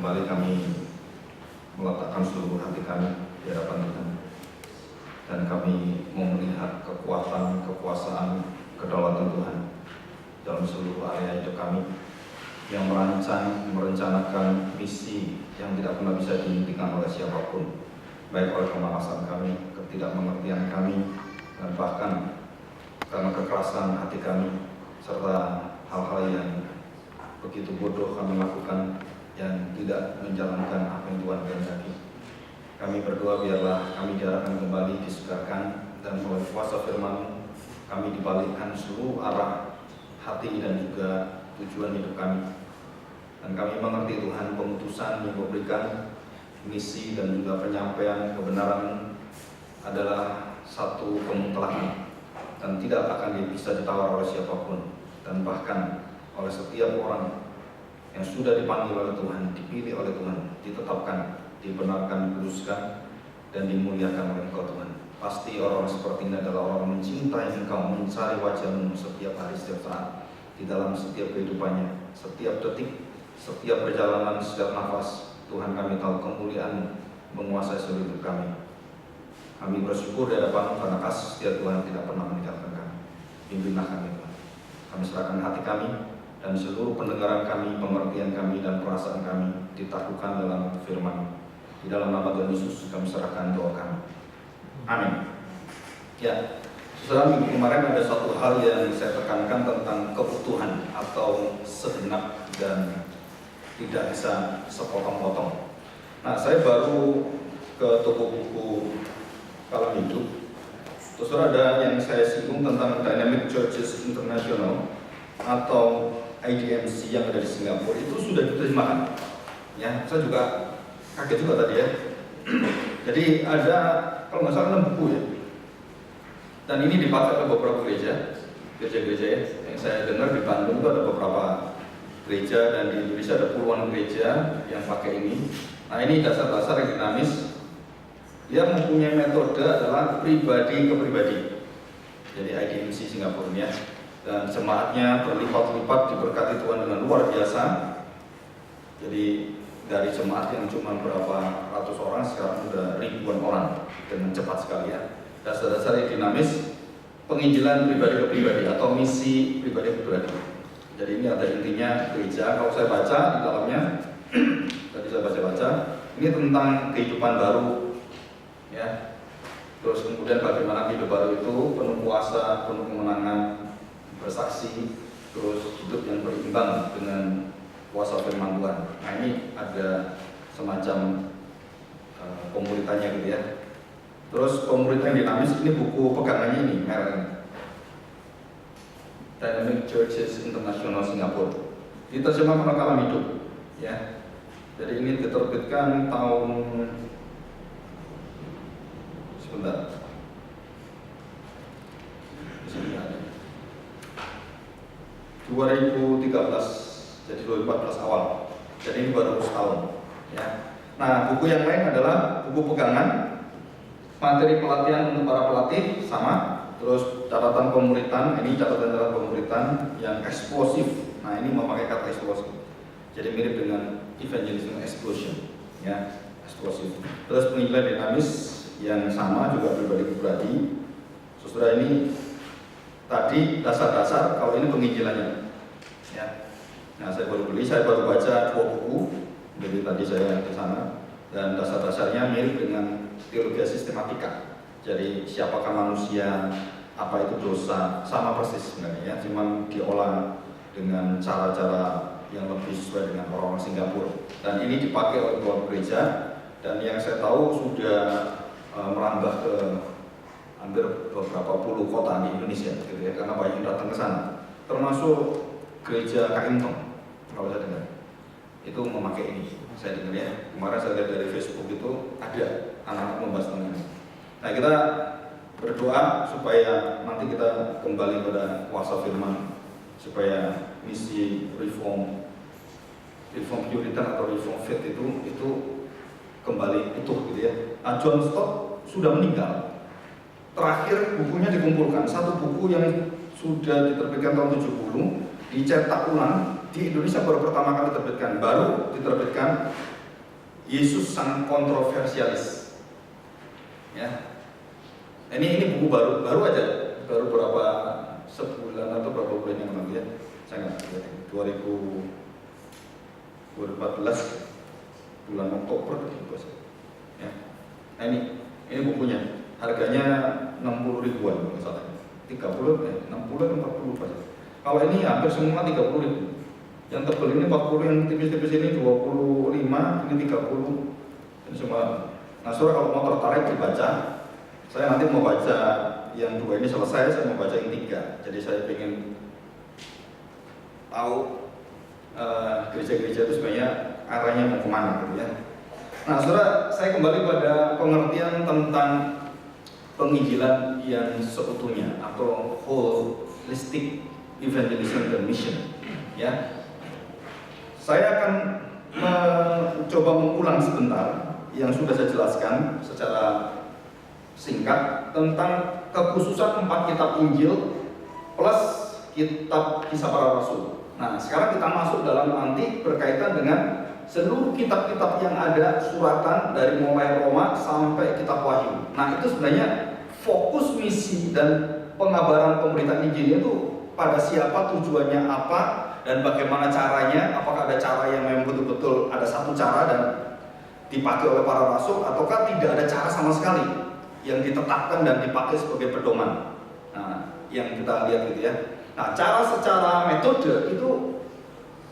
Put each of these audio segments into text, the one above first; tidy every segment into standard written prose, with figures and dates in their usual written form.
kembali kami meletakkan seluruh hati kami di hadapan Tuhan. Dan kami mau melihat kekuatan, kekuasaan, kedaulatan Tuhan dalam seluruh area hidup kami, yang merencanakan misi yang tidak pernah bisa dihentikan oleh siapapun, baik oleh kemalasan kami, ketidakmengertian kami, dan bahkan karena kekerasan hati kami, serta hal-hal yang begitu bodoh kami lakukan yang tidak menjalankan apa yang Tuhan kehendaki. Kami berdoa biarlah kami diarahkan kembali, disegarkan, dan oleh kuasa firman kami dibalikkan seluruh arah hati dan juga tujuan hidup kami. Dan kami mengerti Tuhan, pemutusan yang memberikan misi dan juga penyampaian kebenaran adalah satu kemutlaqan dan tidak akan bisa ditawar oleh siapapun, dan bahkan oleh setiap orang yang sudah dipanggil oleh Tuhan, dipilih oleh Tuhan, ditetapkan, dibenarkan, dikuduskan, dan dimuliakan oleh Engkau Tuhan. Pasti orang-orang seperti ini adalah orang mencintai Engkau, mencari wajah-Mu setiap hari, setiap saat, di dalam setiap kehidupannya, setiap detik, setiap perjalanan, setiap nafas. Tuhan, kami tahu kemuliaan menguasai seluruh hidup kami. Kami bersyukur di hadapan-Mu karena kasih setia Tuhan tidak pernah meninggalkan kami. Pimpinlah kami Tuhan. Kami serahkan hati kami dan seluruh pendengaran kami, pengertian kami, dan perasaan kami ditaklukkan dalam firman. Di dalam nama Tuhan Yesus kami serahkan doa kami. Amin. Ya, saudara, minggu kemarin ada satu hal yang saya tekankan tentang kebutuhan atau segenap dan tidak bisa sepotong-potong. Nah, saya baru ke toko buku Kalam Hidup. Terus ada yang saya singgung tentang Dynamic Churches International atau IDMC yang ada di Singapura, itu sudah diterjemahkan. Ya, saya juga kaget juga tadi ya. Jadi ada, kalau nggak salah, 6 buku ya. Dan ini dipakai oleh beberapa gereja-gereja ya. Yang saya dengar di Bandung itu ada beberapa gereja, dan di Indonesia ada puluhan gereja yang pakai ini. Nah, ini dasar-dasar yang dinamis. Dia mempunyai metode adalah pribadi ke pribadi. Jadi IDMC Singapura ya. Dan jemaatnya berlipat-lipat diberkati Tuhan dengan luar biasa. Jadi dari jemaat yang cuma berapa ratus orang sekarang sudah ribuan orang dengan cepat sekali ya. Dasar-dasar yang dinamis, penginjilan pribadi ke pribadi atau misi pribadi ke pribadi. Jadi ini ada intinya gereja. Kalau saya baca di dalamnya, tadi saya baca, ini tentang kehidupan baru, ya. Terus kemudian bagaimana hidup baru itu penuh kuasa, penuh kemenangan, bersaksi, terus hidup yang berimbang dengan kuasa firman Tuhan. Nah, ini ada semacam pemuritannya gitu ya. Terus pemuritan yang dinamis, ini buku pegangannya ini, mereknya Dynamic Churches International Singapura. Diterjemahkan oleh Kalam Hidup, ya. Jadi ini diterbitkan tahun 2013, jadi 2014 awal. Jadi ini baru setahun, ya. Nah, buku yang lain adalah buku pegangan, materi pelatihan untuk para pelatih sama. Terus catatan pemuritan, ini catatan pemuritan yang eksplosif. Nah, ini memakai kata eksplosif. Jadi mirip dengan evangelism explosion, ya, eksplosif. Terus penginjilan dinamis yang sama juga pribadi-pribadi. Saudara, ini tadi dasar-dasar, kalau ini penginjilannya, ya. Nah, saya baru baca 2 buku. Jadi tadi saya ke sana, dan dasar-dasarnya mirip dengan teologi sistematika. Jadi siapakah manusia, apa itu dosa, sama persis sebenarnya ya, cuman diolah dengan cara-cara yang lebih sesuai dengan orang-orang Singapura. Dan ini dipakai oleh beberapa gereja, dan yang saya tahu sudah merambah ke hampir beberapa puluh kota di Indonesia gitu ya, karena banyak yang datang ke sana. Termasuk gereja Kaintong, kalau saya dengar itu memakai ini. Saya dengar ya, kemarin saya lihat dari Facebook itu ada anak-anak membahas tentang ini. Nah, kita berdoa supaya nanti kita kembali pada kuasa firman, supaya misi reform Puritan atau reform faith itu kembali utuh gitu ya. Nah, John Stott sudah meninggal. Terakhir bukunya dikumpulkan, satu buku yang sudah diterbitkan tahun 70, dicetak ulang di Indonesia baru pertama kali diterbitkan, Yesus sangat kontroversialis. Ya. Ini buku baru aja, baru berapa sebulan atau berapa bulan yang lalu ya. Saya nggak lihat, 2014 bulan Oktober gitu. Ya. Nah ini bukunya, harganya 60 ribuan kalau salah. 60 atau 40 pas. Kalau ini hampir semua 30 ribu. Yang tebal ini 40, yang tipis-tipis ini 25, ini 30. Ini semua. Nah, saudara kalau mau tertarik dibaca, saya nanti mau baca yang 2 ini selesai, saya mau baca yang 3. Jadi saya ingin tahu gereja-gereja itu sebenarnya arahnya mau kemana gitu ya. Nah, saudara, saya kembali pada pengertian tentang penginjilan yang seutuhnya atau holistic evangelism dan mission. Ya, saya akan mencoba mengulang sebentar yang sudah saya jelaskan secara singkat tentang kekhususan 4 kitab Injil plus kitab Kisah Para Rasul. Nah, sekarang kita masuk dalam nanti berkaitan dengan seluruh kitab-kitab yang ada suratan dari mulai Roma sampai kitab Wahyu. Nah, itu sebenarnya fokus misi dan pengabaran pemberitaan Injil itu pada siapa, tujuannya apa, dan bagaimana caranya. Apakah ada cara yang memang betul-betul ada satu cara dan dipakai oleh para rasul, ataukah tidak ada cara sama sekali yang ditetapkan dan dipakai sebagai pedoman. Nah, yang kita lihat gitu ya. Nah, cara secara metode itu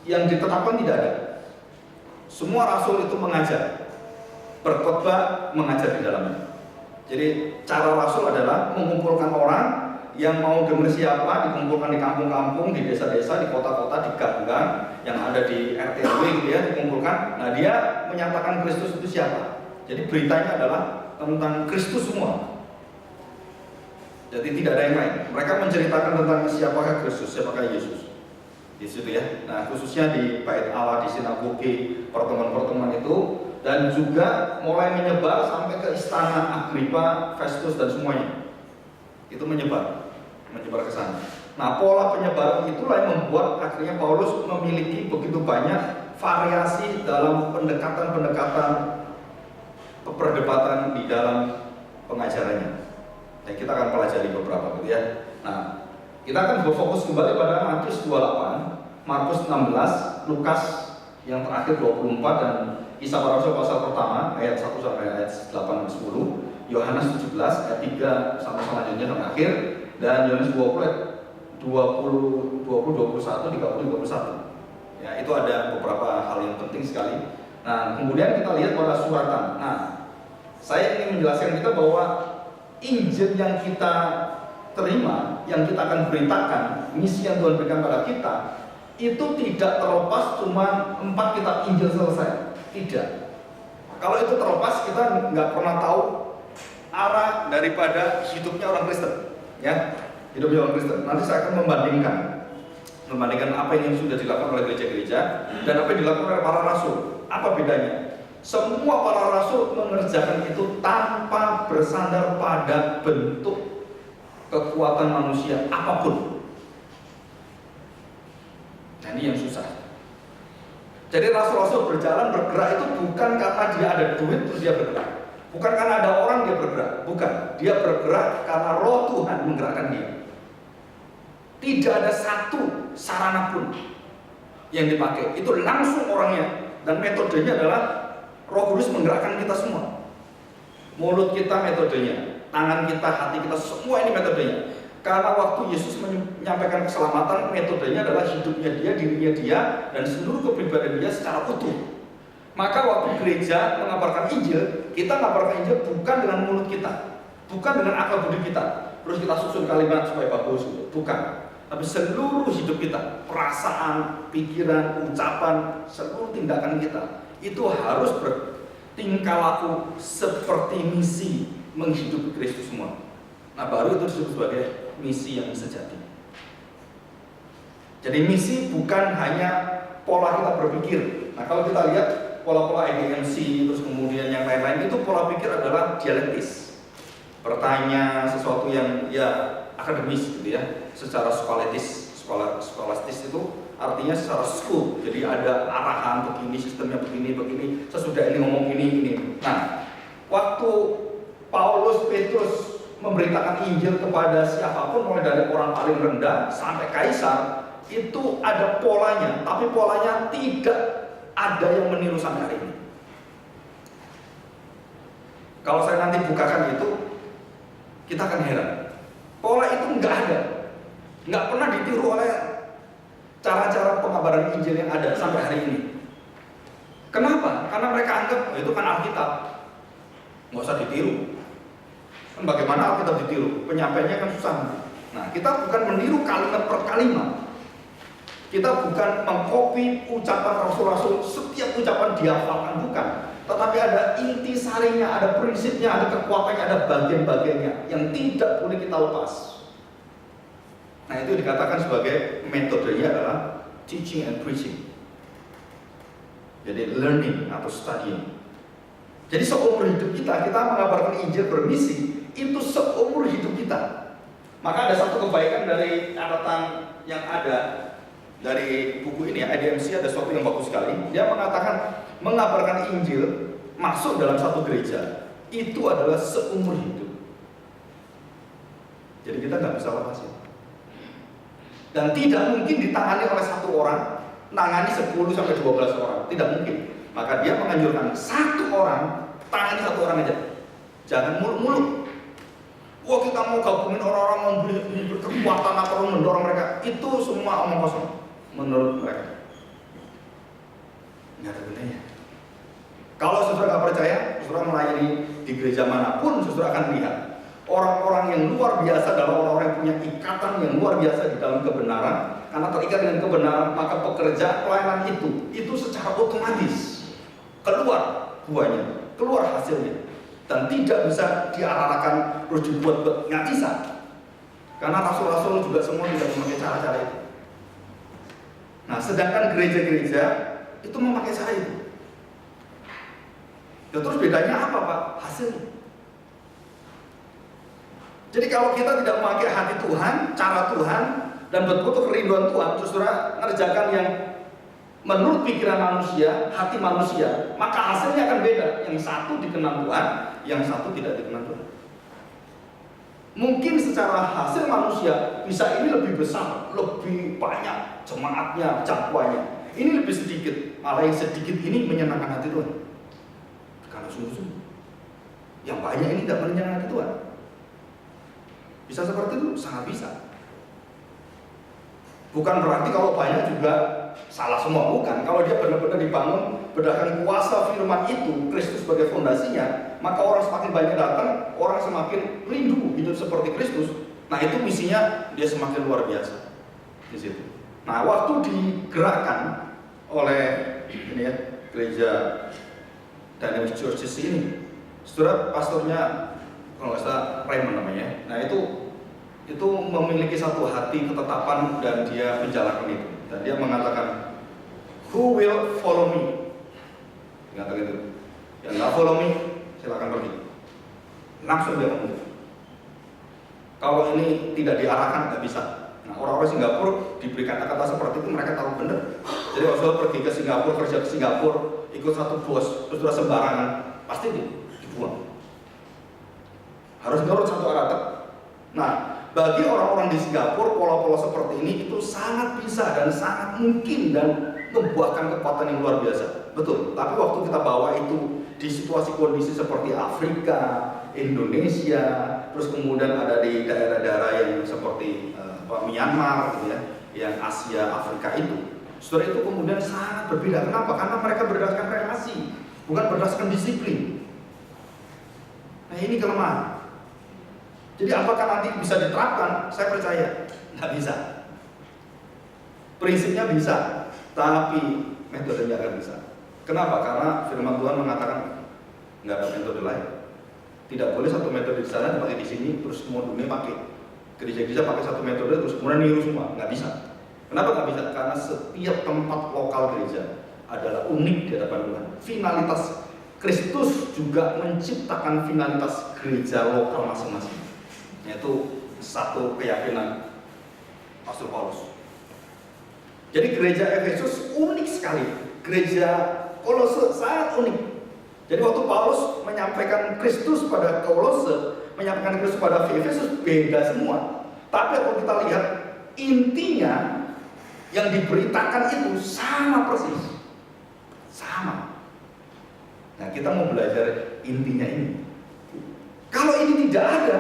yang ditetapkan tidak ada. Semua rasul itu mengajar, berkhotbah, mengajar di dalamnya. Jadi cara rasul adalah mengumpulkan orang yang mau dengar siapa, dikumpulkan di kampung-kampung, di desa-desa, di kota-kota, di gang-gang yang ada di RT RW gitu ya, dikumpulkan. Nah, dia menyatakan Kristus itu siapa. Jadi beritanya adalah tentang Kristus semua. Jadi tidak ada yang lain. Mereka menceritakan tentang siapakah Kristus, siapakah Yesus. Di situ ya. Nah, khususnya di bait Allah, di sinagoge, pertemuan-pertemuan itu, dan juga mulai menyebar sampai ke istana Agripa, Festus dan semuanya. Itu menyebar ke sana. Nah, pola penyebaran itulah yang membuat akhirnya Paulus memiliki begitu banyak variasi dalam pendekatan-pendekatan perdebatan di dalam pengajarannya. Dan kita akan pelajari beberapa gitu ya. Nah, kita akan berfokus kembali pada Matius 28, Markus 16, Lukas yang terakhir 24, dan Kisah Para Rasul pasal pertama ayat 1 sampai ayat 8 dan 10, Yohanes 17 ayat 3 sampai selanjutnya sampai akhir, dan Yohanes 20 ayat 20, 21, 30, 21. Ya, itu ada beberapa hal yang penting sekali. Nah, kemudian kita lihat pada suratan. Nah, saya ingin menjelaskan kita bahwa Injil yang kita terima, yang kita akan beritakan, misi yang Tuhan berikan pada kita, itu tidak terlepas cuma 4 kitab Injil selesai. Tidak. Kalau itu terlepas, kita nggak pernah tahu arah daripada hidupnya orang Kristen. Ya, hidupnya orang Kristen. Nanti saya akan membandingkan apa yang sudah dilakukan oleh gereja-gereja dan apa yang dilakukan oleh para rasul. Apa bedanya? Semua para rasul mengerjakan itu tanpa bersandar pada bentuk kekuatan manusia apapun. Nah, ini yang susah. Jadi rasul-rasul bergerak itu bukan karena dia ada duit terus dia bergerak, bukan karena ada orang dia bergerak, bukan. Dia bergerak karena Roh Tuhan menggerakkan dia. Tidak ada satu sarana pun yang dipakai, itu langsung orangnya, dan metodenya adalah Roh Kudus menggerakkan kita semua. Mulut kita metodenya, tangan kita, hati kita, semua ini metodenya. Karena waktu Yesus menyampaikan keselamatan, metodenya adalah hidupnya dia, dirinya dia, dan seluruh kepribadian dia secara utuh. Maka waktu gereja mengabarkan Injil, kita mengabarkan Injil bukan dengan mulut kita, bukan dengan akal budi kita, terus kita susun kalimat supaya bagus, bukan. Tapi seluruh hidup kita, perasaan, pikiran, ucapan, seluruh tindakan kita itu harus bertingkah laku seperti misi menghidupi Kristus semua. Nah, baru itu disebut sebagai misi yang sejati. Jadi misi bukan hanya pola kita berpikir. Nah, kalau kita lihat pola-pola IDMC terus kemudian yang lain-lain, itu pola pikir adalah dialektis. Bertanya sesuatu yang ya akademis gitu ya, secara skolastis itu artinya secara school. Jadi ada arahan begini, sistemnya begini, sesudah ini ngomong ini. Nah, waktu Paulus, Petrus memberitakan Injil kepada siapapun, mulai dari orang paling rendah sampai kaisar, itu ada polanya, tapi polanya tidak ada yang meniru sampai hari ini. Kalau saya nanti bukakan itu, kita akan heran. Pola itu nggak ada, nggak pernah ditiru oleh cara-cara pengabaran Injil yang ada sampai hari ini. Kenapa? Karena mereka anggap itu kan Alkitab, nggak usah ditiru. Kan bagaimana Alkitab ditiru? Penyampaiannya kan susah. Nah, kita bukan meniru kalimat per kalimat. Kita bukan mengcopy ucapan rasul-rasul, setiap ucapan dihafalkan, bukan. Tetapi ada inti sarinya, ada prinsipnya, ada kekuatannya, ada bagian-bagiannya yang tidak boleh kita lepas. Nah, itu dikatakan sebagai metodenya adalah teaching and preaching. Jadi learning atau studying. Jadi seumur hidup kita mengabarkan Injil bermisi, itu seumur hidup kita. Maka ada satu kebaikan dari catatan yang ada dari buku ini, IDMC, ada sesuatu yang bagus sekali. Dia mengatakan mengabarkan Injil masuk dalam satu gereja itu adalah seumur hidup. Jadi kita nggak bisa lepasin. Dan tidak mungkin ditangani oleh satu orang, nangani 10-12 orang, tidak mungkin. Maka dia menganjurkan satu orang, tangani satu orang aja. Jangan muluk-muluk. Wah, kita mau gabungin orang-orang, memberi kekuatan atau mendorong mereka. Itu semua omong kosong menurut mereka. Nggak ada gunanya. Kalau saudara nggak percaya, saudara melayani di gereja manapun, saudara akan lihat orang-orang yang luar biasa adalah orang-orang yang punya ikatan yang luar biasa di dalam kebenaran. Karena terikat dengan kebenaran, maka pekerjaan pelayanan itu secara otomatis keluar buahnya, keluar hasilnya, dan tidak bisa diarahkan terus dibuat-buat, nggak bisa. Karena rasul-rasul juga semua tidak memakai cara-cara itu. Nah, sedangkan gereja-gereja itu memakai cara itu. Ya, terus bedanya apa, Pak? Hasilnya. Jadi kalau kita tidak memakai hati Tuhan, cara Tuhan, dan betul-betul kerinduan Tuhan, saudara ngerjakan yang menurut pikiran manusia, hati manusia, maka hasilnya akan beda. Yang satu dikenal Tuhan, yang satu tidak dikenal Tuhan. Mungkin secara hasil manusia bisa ini lebih besar, lebih banyak jemaatnya, jangkauannya. Ini lebih sedikit, malah yang sedikit ini menyenangkan hati Tuhan. Kalau sungguh-sungguh, yang banyak ini tidak menyenangkan hati Tuhan. Bisa seperti itu? Sangat bisa. Bukan berarti kalau banyak juga salah semua, bukan. Kalau dia benar-benar dibangun berdasarkan kuasa firman itu, Kristus sebagai fondasinya, maka orang semakin banyak datang, orang semakin rindu hidup seperti Kristus. Nah, itu misinya dia semakin luar biasa di situ. Nah, waktu digerakkan oleh ini ya, gereja Dynamic Churches ini, saudara pastornya kalau nggak salah Raymond namanya. Nah, itu memiliki satu hati ketetapan dan dia menjalankan itu. Dan dia mengatakan, who will follow me? Mengatakan itu. Yang nggak follow me, silakan pergi. Langsung dia ngomong. Kalau ini tidak diarahkan, nggak bisa. Nah, orang-orang Singapura diberikan kata-kata seperti itu, mereka tahu benar. Jadi kalau saudara pergi ke Singapura, kerja ke Singapura, ikut satu bos, terus sudah sembarangan, pasti dibuang. Harus nurut satu arah. Nah, bagi orang-orang di Singapura, pola-pola seperti ini itu sangat bisa dan sangat mungkin dan membuahkan kekuatan yang luar biasa. Betul, tapi waktu kita bawa itu di situasi kondisi seperti Afrika, Indonesia, terus kemudian ada di daerah-daerah yang seperti Myanmar gitu ya, yang Asia, Afrika itu. Saudara, itu kemudian sangat berbeda. Kenapa? Karena mereka berdasarkan relasi, bukan berdasarkan disiplin. Nah, ini kelemahan. Jadi apakah nanti bisa diterapkan? Saya percaya nggak bisa. Prinsipnya bisa, tapi metodenya nggak bisa. Kenapa? Karena firman Tuhan mengatakan nggak ada metode lain. Tidak boleh satu metode di sana dipakai di sini, terus semua dunia pakai. Gereja-gereja pakai satu metode, terus kemudian niru semua. Nggak bisa. Kenapa nggak bisa? Karena setiap tempat lokal gereja adalah unik di hadapan Tuhan. Finalitas Kristus juga menciptakan finalitas gereja lokal masing-masing. Yaitu satu keyakinan Rasul Paulus. Jadi gereja Efesus unik sekali. Gereja Kolose sangat unik. Jadi waktu Paulus menyampaikan Kristus pada Kolose, menyampaikan Kristus pada Efesus, beda semua. Tapi kalau kita lihat intinya yang diberitakan itu sama persis. Sama. Nah, kita mau belajar intinya ini. Kalau ini tidak ada,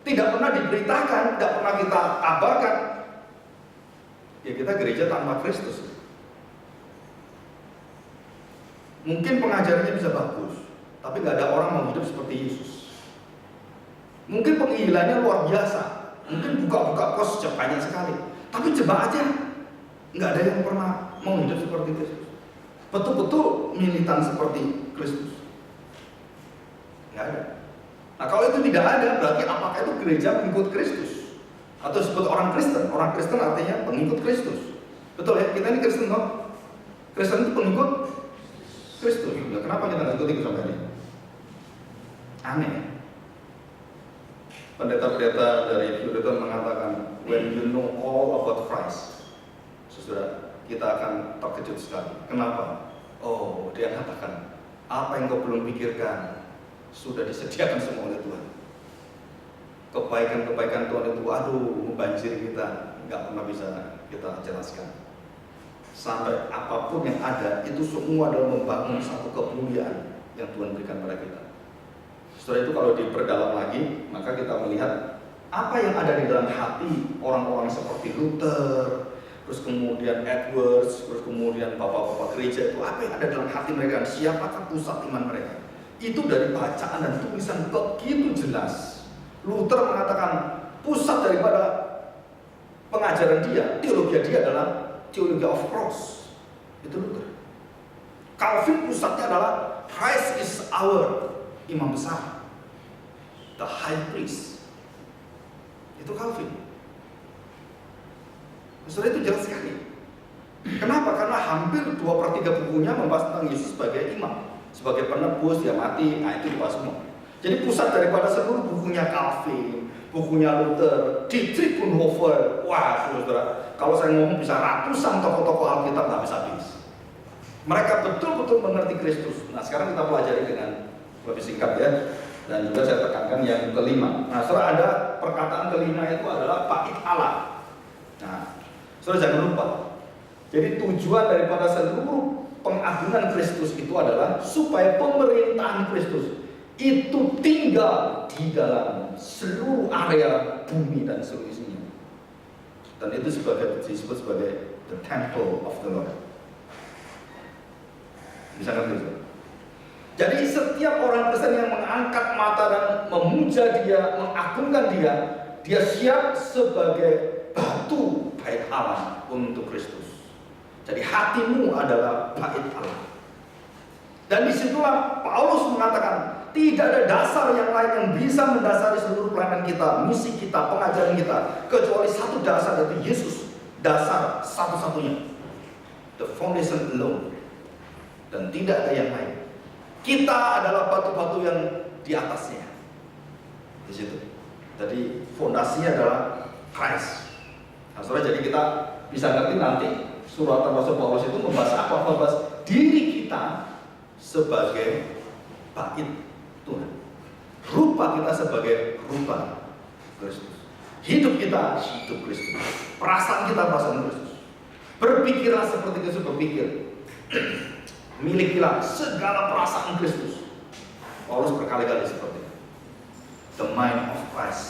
tidak pernah diberitakan, tidak pernah kita kabarkan, ya kita gereja tanpa Kristus. Mungkin pengajarannya bisa bagus, tapi nggak ada orang mau hidup seperti Yesus. Mungkin penginjilannya luar biasa, mungkin buka-buka pos banyak sekali, tapi coba aja, nggak ada yang pernah mau hidup seperti Kristus. Betul-betul militan seperti Kristus, nggak ada. Nah, kalau itu tidak ada, berarti apakah itu gereja pengikut Kristus? Atau disebut orang Kristen? Orang Kristen artinya pengikut Kristus. Betul ya? Kita ini Kristen toh? Kristen itu pengikut Kristus. Ya, kenapa kita nggak ikut sampai ini? Aneh ya? Pendeta-pendeta dari Puritan mengatakan, when you know all about Christ, saudara, kita akan terkejut sekali. Kenapa? Oh, dia katakan, apa yang kau belum pikirkan sudah disediakan semua oleh Tuhan. Kebaikan-kebaikan Tuhan itu, membanjiri kita, nggak pernah bisa kita jelaskan. Sampai apapun yang ada, itu semua adalah membangun satu kemuliaan yang Tuhan berikan pada kita. Setelah itu kalau diperdalam lagi, maka kita melihat apa yang ada di dalam hati orang-orang seperti Luther, terus kemudian Edwards, terus kemudian bapak-bapak gereja itu, apa yang ada dalam hati mereka, siapakah pusat iman mereka. Itu dari bacaan dan tulisan begitu jelas. Luther mengatakan pusat daripada pengajaran dia, teologi dia adalah teologi of cross. Itu Luther. Calvin pusatnya adalah Christ is our imam besar, the high priest. Itu Calvin. Maksudnya itu jelas sekali. Kenapa? Karena hampir 2/3 bukunya membahas tentang Yesus sebagai imam, sebagai penebus, dia mati, nah itu dibahas semua. Jadi pusat daripada seluruh bukunya Calvin, bukunya Luther, Dietrich Bonhoeffer, wah saudara, kalau saya ngomong bisa ratusan tokoh-tokoh Alkitab nggak bisa habis. Mereka betul-betul mengerti Kristus. Nah sekarang kita pelajari dengan lebih singkat ya, dan juga saya tekankan yang kelima. Nah saudara, ada perkataan kelima itu adalah bait Allah. Nah saudara jangan lupa, jadi tujuan daripada seluruh pengagungan Kristus itu adalah supaya pemerintahan Kristus itu tinggal di dalam seluruh area bumi dan seluruh isinya. Dan itu disebut sebagai the temple of the Lord. Bisa ngerti? Jadi setiap orang Kristen yang mengangkat mata dan memuja dia, mengagungkan dia, dia siap sebagai batu bait Allah untuk Kristus. Jadi hatimu adalah bait Allah. Dan disitulah Paulus mengatakan tidak ada dasar yang lain yang bisa mendasari seluruh pelayanan kita, misi kita, pengajaran kita, kecuali satu dasar, yaitu Yesus. Dasar satu-satunya, the foundation alone, dan tidak ada yang lain. Kita adalah batu-batu yang di atasnya. Di situ. Jadi fondasinya adalah Christ. Nah, saudara, jadi kita bisa ngerti nanti surat Rasul Paulus itu membahas apa? Membahas diri kita sebagai bait Tuhan. Rupa kita sebagai rupa Kristus. Hidup kita hidup Kristus. Perasaan kita perasaan Kristus. Berpikirlah seperti Kristus berpikir. Milikilah segala perasaan Kristus. Paulus berkali-kali seperti itu. The mind of Christ,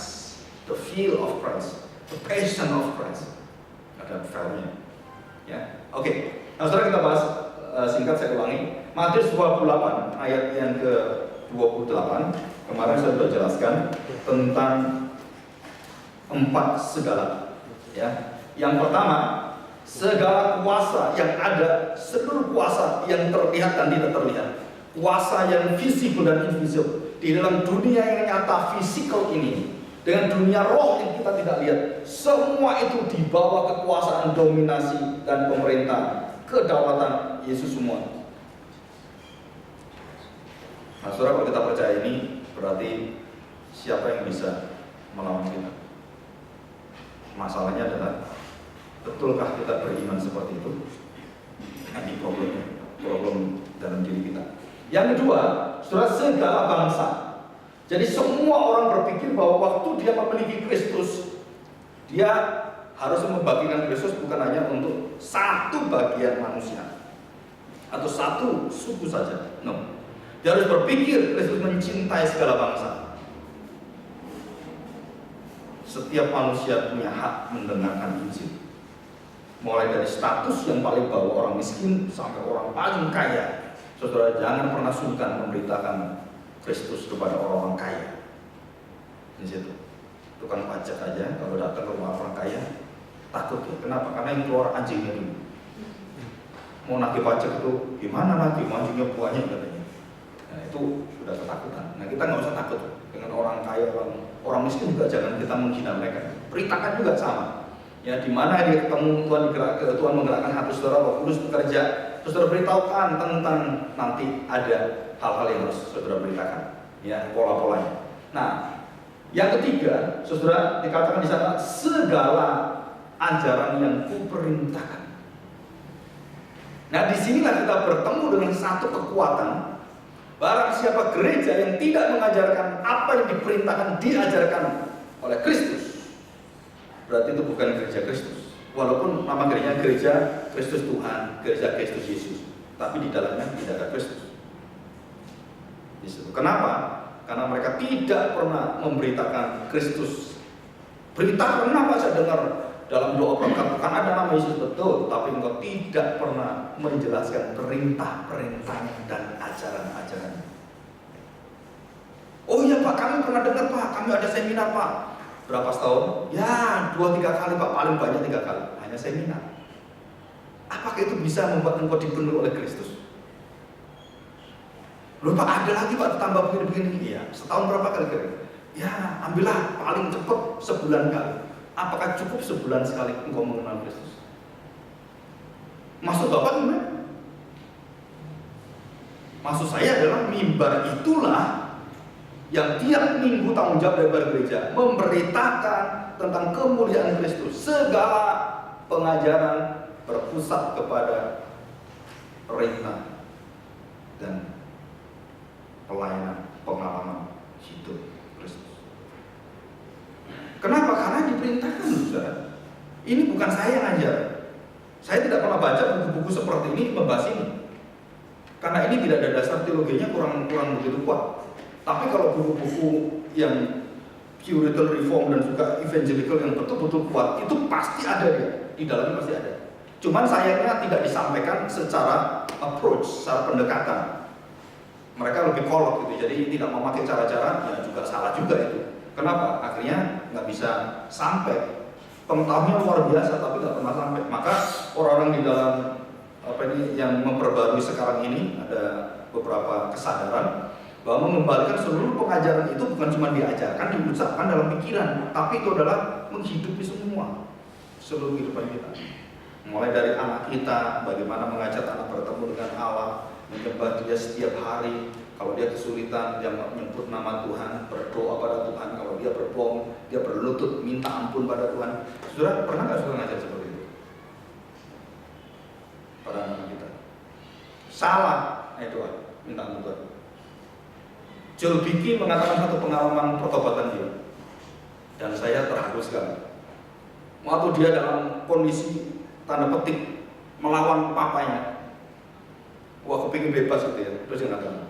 the feel of Christ, the passion of Christ. Ada value-nya. Ya, oke. Nah, saudara, kita bahas singkat, saya ulangi. Matius 28 ayat yang ke-28. Kemarin saya sudah jelaskan tentang 4 segala. Ya. Yang pertama, segala kuasa yang ada, seluruh kuasa yang terlihat dan tidak terlihat, kuasa yang visible dan invisible di dalam dunia yang nyata fisikal ini, dengan dunia roh yang kita tidak lihat, semua itu di bawah kekuasaan, dominasi dan pemerintah, kedaulatan Yesus semua. Nah, saudara, kalau kita percaya ini, berarti siapa yang bisa melawan kita? Masalahnya adalah Betulkah kita beriman seperti itu? Ini problem dalam diri kita. Yang kedua, saudara, segala bangsa. Jadi semua orang berpikir bahwa waktu dia memiliki Kristus, dia harus membagikan Kristus bukan hanya untuk satu bagian manusia atau satu suku saja. No. Dia harus berpikir Kristus mencintai segala bangsa. Setiap manusia punya hak mendengarkan Injil. Mulai dari status yang paling bawah orang miskin sampai orang paling kaya. Saudara, jangan pernah sungkan memberitakan Kristus kepada orang-orang kaya. Di situ, tukang pajak aja kalau datang ke rumah orang kaya takut ya. Kenapa? Karena yang keluar anjingnya dulu. Mau nagih pajak itu gimana nagih? Anjingnya banyak katanya. Nah itu sudah ketakutan. Nah kita nggak usah takut dengan orang kaya, orang miskin juga jangan kita menghina mereka. Beritakan juga sama. Ya di mana dia ketemu Tuhan menggerakkan hati saudara, Roh Kudus bekerja, saudara beritahukan tentang nanti ada hal-hal yang harus saudara beritakan, ya pola-polanya. Nah, yang ketiga, saudara dikatakan di sana segala ajaran yang kuperintahkan. Nah, disinilah kita bertemu dengan satu kekuatan. Barang siapa gereja yang tidak mengajarkan apa yang diperintahkan diajarkan oleh Kristus, berarti itu bukan gereja Kristus. Walaupun nama gerejanya gereja Kristus Tuhan, gereja Kristus Yesus, tapi di dalamnya tidak ada Kristus. Kenapa? Karena mereka tidak pernah memberitakan Kristus. Berita kenapa saya dengar dalam doa berkat kan ada nama Yesus betul, tapi engkau tidak pernah menjelaskan perintah-perintahnya dan ajaran-ajarannya. Oh iya Pak, kami pernah dengar Pak, kami ada seminar Pak. Berapa tahun? Ya 2-3 kali Pak, paling banyak 3 kali. Hanya seminar. Apakah itu bisa membuat engkau dipenuhi oleh Kristus? Loh Pak, ada lagi Pak, tambah begini-begini. Iya, setahun berapa kali kira? Ya, ambillah paling cepat sebulan kali. Apakah cukup sebulan sekali engkau mengenal Kristus? Maksud Bapak gimana? Maksud saya adalah mimbar itulah yang tiap minggu tanggung jawab dari gereja memberitakan tentang kemuliaan Kristus. Segala pengajaran berpusat kepada perintah dan pelayanan pengalaman hidup Kristus. Kenapa? Karena diperintahkan, saudara. Ini bukan saya yang ngajar. Saya tidak pernah baca buku-buku seperti ini membahas ini. Karena ini tidak ada dasar teologinya, kurang begitu kuat. Tapi kalau buku-buku yang Puritan Reform dan juga Evangelical yang betul-betul kuat, itu pasti ada dia, di dalamnya pasti ada. Cuman sayangnya tidak disampaikan secara approach, secara pendekatan. Mereka lebih kolot gitu, jadi tidak memakai cara-cara, ya juga salah juga itu. Kenapa? Akhirnya nggak bisa sampai. Pengetahuannya luar biasa, tapi nggak pernah sampai. Maka orang-orang di dalam yang memperbarui sekarang ini ada beberapa kesadaran bahwa mengembalikan seluruh pengajaran itu bukan cuma diajarkan, diucapkan dalam pikiran, tapi itu adalah menghidupi semua seluruh kehidupan kita. Mulai dari anak kita, bagaimana mengajak anak bertemu dengan Allah, menyembah Dia setiap hari. Kalau dia kesulitan, dia menyebut nama Tuhan, berdoa pada Tuhan. Kalau dia berbohong, dia berlutut minta ampun pada Tuhan. Saudara, pernah nggak saudara ngajar seperti itu pada anak kita? Salah, itu minta ampun Tuhan. Joel Beeke mengatakan satu pengalaman pertobatan dia, dan saya terharu sekali. Waktu dia dalam kondisi tanda petik melawan papanya, wah kepingin bebas gitu ya, terus dia mengatakan,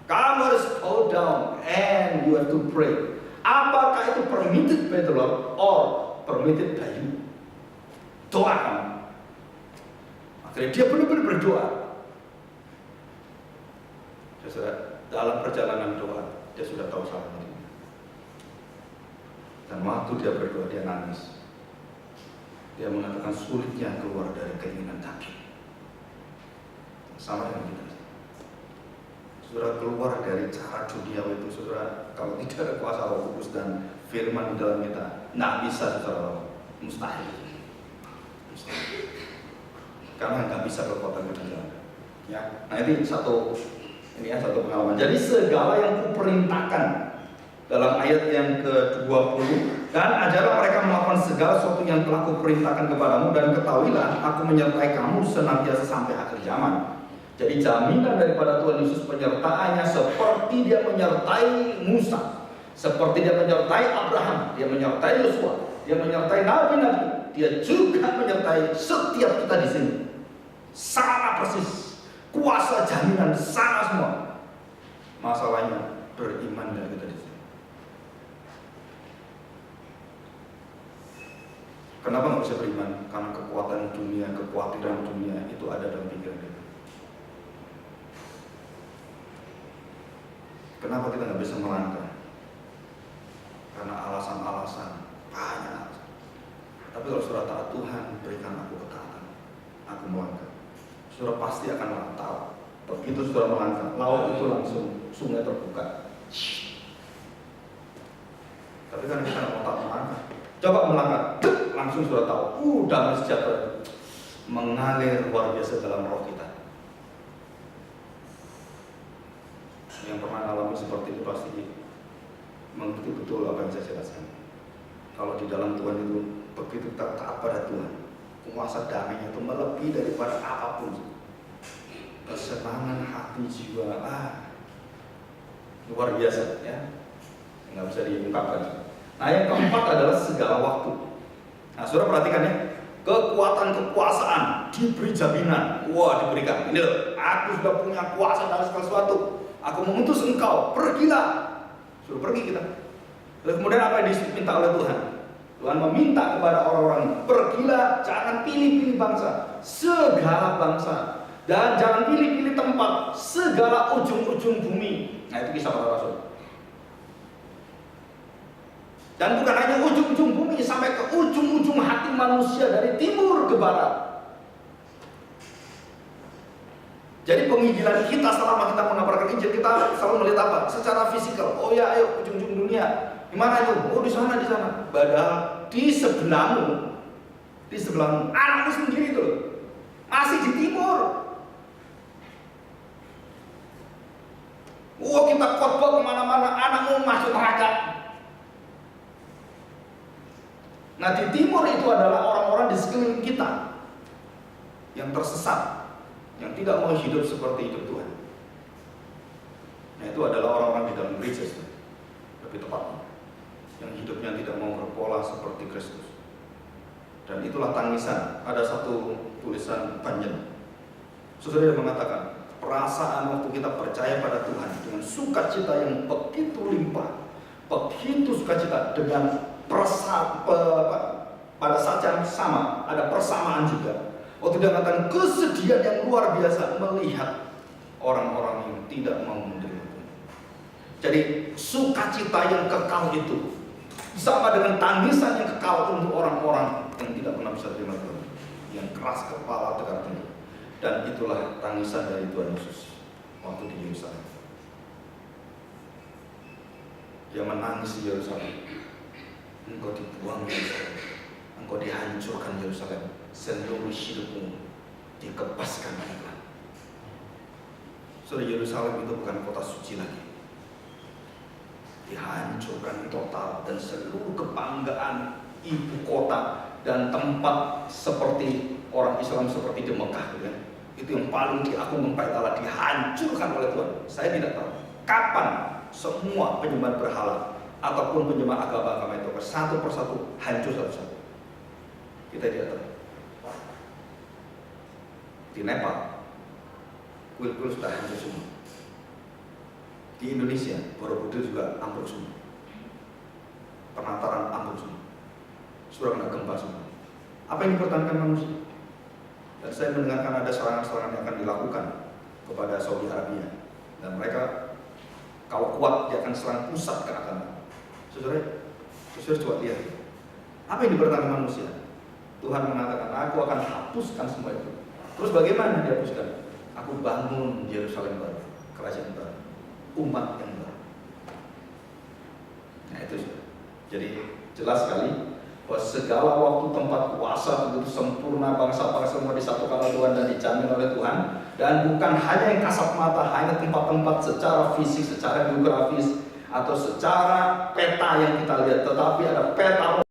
kamu harus hold down and you have to pray. Apakah itu permitted by the Lord or permitted by you? Doa kamu. Akhirnya dia benar-benar berdoa. Dalam perjalanan doa, dia sudah tahu salahnya. Dan waktu dia berdoa, dia nangis. Dia mengatakan sulitnya keluar dari keinginan daging. Sama dengan kita. Saudara, keluar dari cara duniawi itu, saudara, kalau tidak ada kuasa Roh Kudus dan firman di dalam kita, nggak bisa, saudara, mustahil. Karena nggak bisa kekuatan kita. Ya, nah ini satu pengalaman. Jadi segala yang kuperintahkan, dalam ayat yang ke-20, dan ajarlah mereka melakukan segala sesuatu yang telah kuperintahkan kepadamu, dan ketahuilah aku menyertai kamu senantiasa sampai akhir zaman. Jadi jaminan daripada Tuhan Yesus penyertaannya seperti dia menyertai Musa, seperti dia menyertai Abraham, dia menyertai Yosua, dia menyertai nabi-nabi, dia juga menyertai setiap kita di sini. Sama persis, kuasa jaminan sama semua. Masalahnya beriman dan kita di sini. Kenapa nggak bisa beriman? Karena kekuatan dunia, kekhawatiran dunia itu ada dalam pikiran kita. Kenapa kita nggak bisa melangkah? Karena alasan-alasan banyak. Tapi kalau saudara taat Tuhan, berikan aku ketaatan, aku melangkah. Saudara pasti akan tahu. Begitu saudara melangkah, laut itu langsung sungai terbuka. Tapi kan kita nggak mau taat melangkah. Coba melangkah, langsung sudah tahu, damai sejahtera mengalir luar biasa dalam roh kita. Yang pernah alami seperti itu pasti mengerti betul apa yang saya jelaskan. Kalau di dalam Tuhan itu begitu kita taat pada Tuhan, kuasa damainya itu melebihi daripada apapun. Kesenangan hati jiwa, luar biasa ya, nggak bisa diungkapkan. Nah yang keempat adalah segala waktu. Nah saudara perhatikan ya, kekuatan kekuasaan diberi jaminan. Wah diberikan, ini loh, aku sudah punya kuasa dalam segala sesuatu. Aku mengutus engkau, pergilah. Suruh pergi kita. Lalu kemudian apa yang diminta oleh Tuhan? Tuhan meminta kepada orang-orang, pergilah, jangan pilih-pilih bangsa, segala bangsa, dan jangan pilih-pilih tempat, segala ujung-ujung bumi. Nah itu kisah para rasul. Dan bukan hanya ujung-ujung bumi, sampai ke ujung-ujung hati manusia, dari timur ke barat. Jadi penginjilan kita selama kita mengabarkan Injil, kita selalu melihat apa? Secara fisikal. Oh ya, ayo ujung-ujung dunia. Di mana itu? Oh di sana, di sana. Padahal di sebelahmu, anakmu sendiri itu masih di timur. Oh kita khotbah kemana-mana, anakmu masuk neraka. Nah di timur itu adalah orang-orang di sekeliling kita yang tersesat, yang tidak mau hidup seperti hidup Tuhan. Nah itu adalah orang-orang di dalam gereja, lebih tepatnya, yang hidupnya tidak mau berpola seperti Kristus. Dan itulah tangisan. Ada satu tulisan Banjen, saudara yang mengatakan, perasaan waktu kita percaya pada Tuhan dengan sukacita yang begitu limpah, begitu sukacita, dengan pada saat yang sama ada persamaan juga. Waktu dia mengatakan kesedihan yang luar biasa melihat orang-orang yang tidak mau menerima. Jadi sukacita yang kekal itu sama dengan tangisan yang kekal untuk orang-orang yang tidak pernah bisa terima Tuhan, yang keras kepala, tegar tinggi. Dan itulah tangisan dari Tuhan Yesus waktu di Yerusalem. Dia menangis di Yerusalem. Engkau dibuang Yerusalem, engkau dihancurkan Yerusalem, seluruh hidupmu dikepaskan Tuhan. Saudara, Yerusalem itu bukan kota suci lagi, dihancurkan total, dan seluruh kebanggaan ibu kota dan tempat seperti orang Islam seperti di Mekah, kan? Itu yang paling diagungkan Allah, dihancurkan oleh Tuhan. Saya tidak tahu kapan semua penyembah berhala ataupun penyembah agama-agama itu satu persatu hancur satu-satu. Kita tidak tahu. Di Nepal, kuil-kuil sudah hancur semua. Di Indonesia, Borobudur juga ambruk semua. Penataran ambruk semua. Sudah kena gempa semua. Apa yang dipertahankan manusia? Dan saya mendengarkan ada serangan-serangan yang akan dilakukan kepada Saudi Arabia. Dan mereka, kalau kuat, dia akan serang pusat ke agama. Saudara coba lihat, apa yang dipertahankan manusia? Tuhan mengatakan, aku akan hapuskan semua itu. Terus bagaimana dia hapuskan? Aku bangun Yerusalem baru, kerajaan baru, umat yang baru. Nah itu, jadi jelas sekali bahwa segala waktu, tempat, kuasa begitu sempurna, bangsa-bangsa semua disatukan oleh Tuhan dan dijamin oleh Tuhan. Dan bukan hanya yang kasat mata, hanya tempat-tempat secara fisik, secara geografis, atau secara peta yang kita lihat, tetapi ada peta